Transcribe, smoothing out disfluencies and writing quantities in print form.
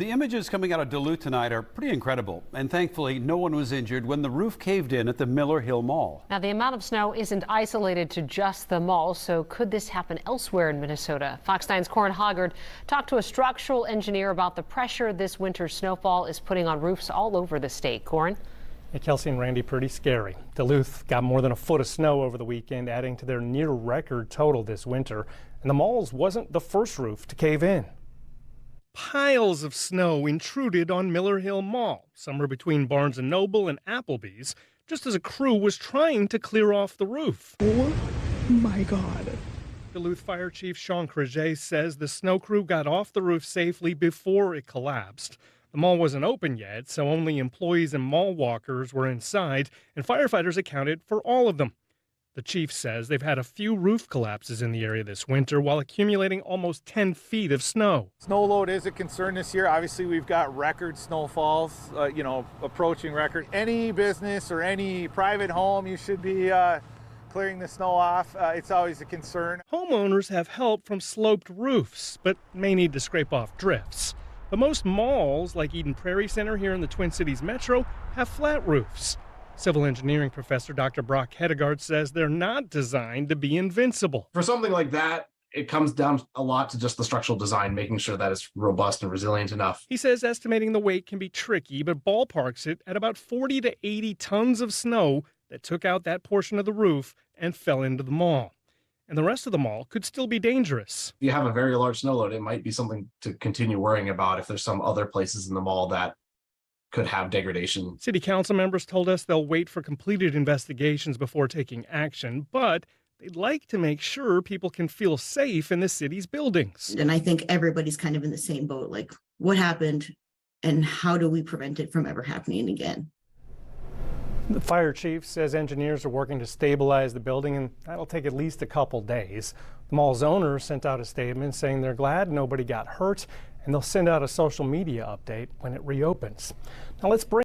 The images coming out of Duluth tonight are pretty incredible, and thankfully no one was injured when the roof caved in at the Miller Hill Mall. Now, the amount of snow isn't isolated to just the mall, so could this happen elsewhere in Minnesota? Fox 9's Corin Hoggard talked to a structural engineer about the pressure this winter's snowfall is putting on roofs all over the state. Corin? Hey, Kelsey and Randy, pretty scary. Duluth got more than a foot of snow over the weekend, adding to their near record total this winter. And the malls wasn't the first roof to cave in. Piles of snow intruded on Miller Hill Mall, somewhere between Barnes Noble and Applebee's, just as a crew was trying to clear off the roof. Oh my God. Duluth Fire Chief Sean Crege says the snow crew got off the roof safely before it collapsed. The mall wasn't open yet, so only employees and mall walkers were inside, and firefighters accounted for all of them. The chief says they've had a few roof collapses in the area this winter while accumulating almost 10 feet of snow. Snow load is a concern this year. Obviously, we've got record snowfalls, approaching record. Any business or any private home, you should be clearing the snow off. It's always a concern. Homeowners have help from sloped roofs, but may need to scrape off drifts. But most malls, like Eden Prairie Center here in the Twin Cities Metro, have flat roofs. Civil engineering professor Dr. Brock Hedegaard says they're not designed to be invincible. For something like that, it comes down a lot to just the structural design, making sure that it's robust and resilient enough. He says estimating the weight can be tricky, but ballparks it at about 40 to 80 tons of snow that took out that portion of the roof and fell into the mall. And the rest of the mall could still be dangerous. If you have a very large snow load, it might be something to continue worrying about if there's some other places in the mall that could have degradation. City council members told us they'll wait for completed investigations before taking action, but they'd like to make sure people can feel safe in the city's buildings. And I think everybody's kind of in the same boat, like what happened and how do we prevent it from ever happening again? The fire chief says engineers are working to stabilize the building, and that'll take at least a couple days. The mall's owner sent out a statement saying they're glad nobody got hurt, and they'll send out a social media update when it reopens. Now let's bring